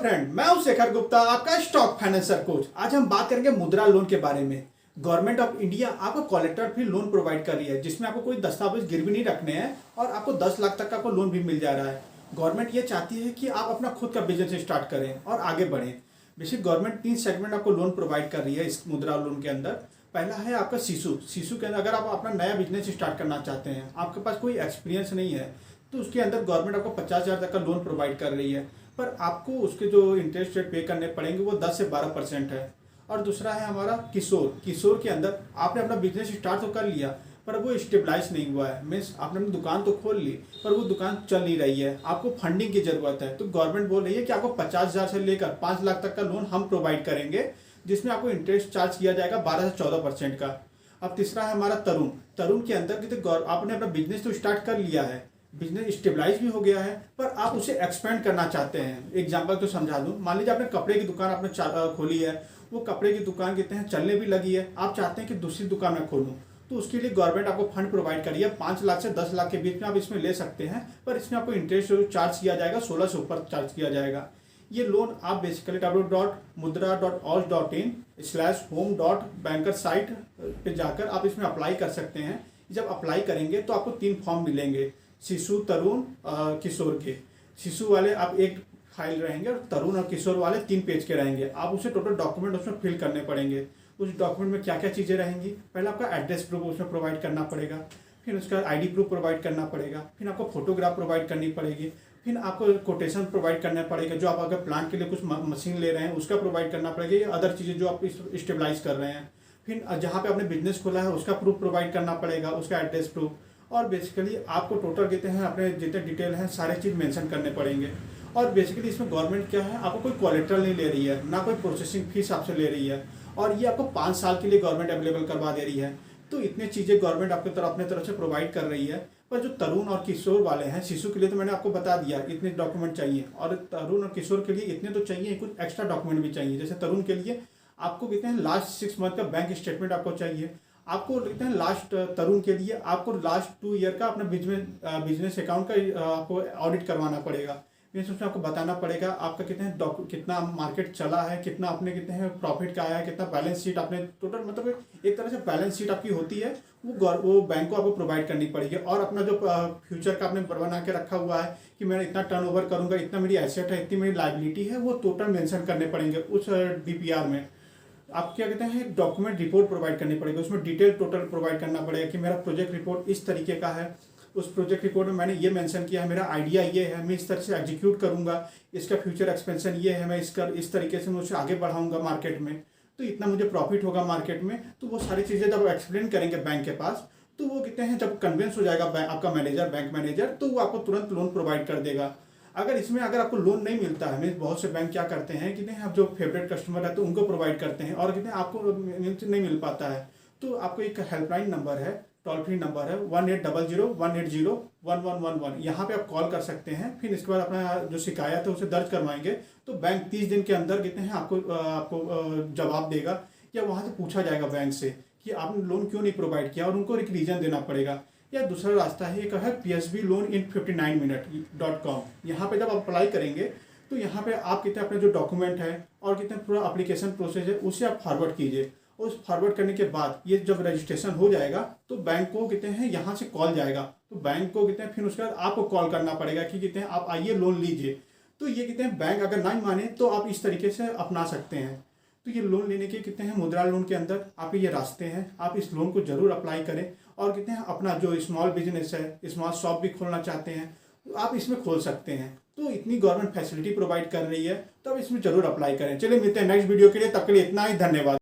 Friend, मैं हूं शेखर गुप्ता, आपका स्टॉक फाइनेंसर कोच। आज हम बात करेंगे मुद्रा लोन के बारे में। गवर्नमेंट ऑफ इंडिया आपको कोलेटरल फ्री लोन प्रोवाइड कर रही है, जिसमें आपको कोई दस्तावेज गिरवी नहीं रखने हैं और आपको 10 लाख तक का आपको लोन भी मिल जा रहा है। गवर्नमेंट ये चाहती है कि आप अपना खुद का बिजनेस स्टार्ट करें और आगे बढ़ें। बेसिक गवर्नमेंट 3 सेगमेंट आपको लोन प्रोवाइड कर रही है इस मुद्रा लोन के अंदर। पहला है आपका शिशु के अंदर अगर आप अपना नया बिजनेस स्टार्ट करना चाहते हैं, आपके पास कोई एक्सपीरियंस नहीं है, तो उसके अंदर गवर्नमेंट आपको 50,000 तक का लोन प्रोवाइड कर रही है, पर आपको उसके जो इंटरेस्ट रेट पे करने पड़ेंगे वो 10 से 12% है। और दूसरा है हमारा किशोर के अंदर आपने अपना बिजनेस स्टार्ट तो कर लिया, पर वो स्टेबलाइज नहीं हुआ है। मीन्स आपने अपनी दुकान तो खोल ली, पर वो दुकान चल नहीं रही है, आपको फंडिंग की जरूरत है। तो गवर्नमेंट बोल रही है कि आपको 50,000 से लेकर 5 लाख तक का लोन हम प्रोवाइड करेंगे, जिसमें आपको इंटरेस्ट चार्ज किया जाएगा 12 से 14% का। अब तीसरा है हमारा तरुण के अंदर कि आपने अपना बिजनेस तो स्टार्ट कर लिया है, बिजनेस स्टेबलाइज भी हो गया है, पर आप उसे एक्सपेंड करना चाहते हैं। एग्जांपल तो समझा दूं, मान लीजिए आपने कपड़े की दुकान आपने खोली है, वो कपड़े की दुकान कहते हैं चलने भी लगी है, आप चाहते हैं कि दूसरी दुकान में खोलूं, तो उसके लिए गवर्नमेंट आपको फंड प्रोवाइड करी है। 5 लाख से 10 लाख के बीच में आप इसमें ले सकते हैं, पर इसमें आपको इंटरेस्ट चार्ज किया जाएगा 16 से ऊपर चार्ज किया जाएगा। ये लोन आप बेसिकली www.mudra.aus.in/home.banker साइट पे जाकर आप इसमें अप्लाई कर सकते हैं। जब अप्लाई करेंगे तो आपको 3 फॉर्म मिलेंगे, शिशु, तरुण, किशोर के। शिशु वाले आप एक फाइल रहेंगे और तरुण और किशोर वाले 3 पेज के रहेंगे। आप उसे टोटल डॉक्यूमेंट उसमें फिल करने पड़ेंगे। उस डॉक्यूमेंट में क्या क्या चीज़ें रहेंगी, पहले आपका एड्रेस प्रूफ उसमें प्रोवाइड करना पड़ेगा, फिर उसका आईडी प्रूफ प्रोवाइड करना पड़ेगा, फिर आपको फोटोग्राफ प्रोवाइड करनी पड़ेगी, फिर आपको कोटेशन प्रोवाइड करना पड़ेगा, जो आप अगर प्लांट के लिए कुछ मशीन ले रहे हैं उसका प्रोवाइड करना पड़ेगा, या अदर चीज़ें जो आप स्टेबलाइज कर रहे हैं। फिर जहाँ पे आपने बिजनेस खोला है उसका प्रूफ प्रोवाइड करना पड़ेगा, उसका एड्रेस प्रूफ। और बेसिकली आपको टोटल कहते हैं अपने जितने डिटेल हैं सारे चीज़ मेंशन करने पड़ेंगे। और बेसिकली इसमें गवर्नमेंट क्या है, आपको कोई कोलेटरल नहीं ले रही है, ना कोई प्रोसेसिंग फीस आपसे ले रही है, और ये आपको 5 साल के लिए गवर्नमेंट अवेलेबल करवा दे रही है। तो इतनी चीज़ें गवर्नमेंट आपके तरफ अपने तरफ से प्रोवाइड कर रही है। पर जो तरुण और किशोर वाले हैं, शिशु के लिए तो मैंने आपको बता दिया इतने डॉक्यूमेंट चाहिए, और तरुण और किशोर के लिए इतने तो चाहिए, कुछ एक्स्ट्रा डॉक्यूमेंट भी चाहिए। जैसे तरुण के लिए आपको कहते हैं लास्ट 6 मंथ का बैंक स्टेटमेंट आपको चाहिए। आपको कहते हैं तरुण के लिए आपको लास्ट 2 ईयर का अपना बिजनेस अकाउंट का आपको ऑडिट करवाना पड़ेगा। मीन्स उसमें आपको बताना पड़ेगा आपका कहते हैं कितना मार्केट चला है, कितना आपने कहते हैं प्रॉफिट का आया है, कितना बैलेंस शीट आपने टोटल, मतलब एक तरह से बैलेंस शीट आपकी होती है, वो बैंक को आपको प्रोवाइड करनी पड़ेगी। और अपना जो फ्यूचर का आपने बना के रखा हुआ है कि मैं इतना टर्नओवर करूंगा, इतना मेरी एसेट है, इतनी मेरी लायबिलिटी है, वो टोटल मेंशन करने पड़ेंगे उस डीपीआर में। आप क्या कहते हैं डॉक्यूमेंट रिपोर्ट प्रोवाइड करनी पड़ेगी, उसमें डिटेल टोटल प्रोवाइड करना पड़ेगा कि मेरा प्रोजेक्ट रिपोर्ट इस तरीके का है, उस प्रोजेक्ट रिपोर्ट में मैंने ये मेंशन किया है, मेरा आइडिया ये है, मैं इस तरह से एग्जीक्यूट करूंगा, इसका फ्यूचर एक्सपेंशन ये है, मैं इस तरीके से मैं उसे आगे बढ़ाऊंगा मार्केट में, तो इतना मुझे प्रॉफिट होगा मार्केट में। तो वो सारी चीज़ें जब एक्सप्लेन करेंगे बैंक के पास, तो वो कहते हैं जब कन्विंस हो जाएगा आपका बैंक मैनेजर, तो वो आपको तुरंत लोन प्रोवाइड कर देगा। अगर आपको लोन नहीं मिलता है, मीन्स बहुत से बैंक क्या करते हैं कि नहीं, आप जो फेवरेट कस्टमर है तो उनको प्रोवाइड करते हैं, और कहते हैं आपको नहीं मिल पाता है, तो आपको एक हेल्पलाइन नंबर है, टोल फ्री नंबर है 1800-180-1111। यहाँ पे आप कॉल कर सकते हैं। फिर इसके बाद अपना जो शिकायत है उसे दर्ज करवाएंगे, तो बैंक 30 दिन के अंदर कहते हैं आपको जवाब देगा, या वहाँ से पूछा जाएगा बैंक से कि आपने लोन क्यों नहीं प्रोवाइड किया, और उनको एक रीजन देना पड़ेगा। या दूसरा रास्ता है, एक है psbloanin59minute.com। यहाँ पे जब आप अप्लाई करेंगे तो यहाँ पे आप कहते हैं अपने जो डॉक्यूमेंट है और कितने पूरा एप्लीकेशन प्रोसेस है उसे आप फॉरवर्ड कीजिए। उस फॉरवर्ड करने के बाद ये जब रजिस्ट्रेशन हो जाएगा तो बैंक को कहते हैं यहाँ से कॉल जाएगा, तो बैंक को कहते हैं फिर उसके बाद आपको कॉल करना पड़ेगा कि कहते हैं आप आइए लोन लीजिए। तो ये कहते हैं बैंक अगर नहीं माने तो आप इस तरीके से अपना सकते हैं। तो ये लोन लेने के कहते हैं मुद्रा लोन के अंदर आप ये रास्ते हैं, आप इस लोन को जरूर अप्लाई करें। और कहते हैं अपना जो स्मॉल बिजनेस है, स्मॉल शॉप भी खोलना चाहते हैं तो आप इसमें खोल सकते हैं। तो इतनी गवर्नमेंट फैसिलिटी प्रोवाइड कर रही है, तो आप इसमें जरूर अप्लाई करें। चलिए मिलते हैं नेक्स्ट वीडियो के लिए, तब के लिए इतना ही, धन्यवाद।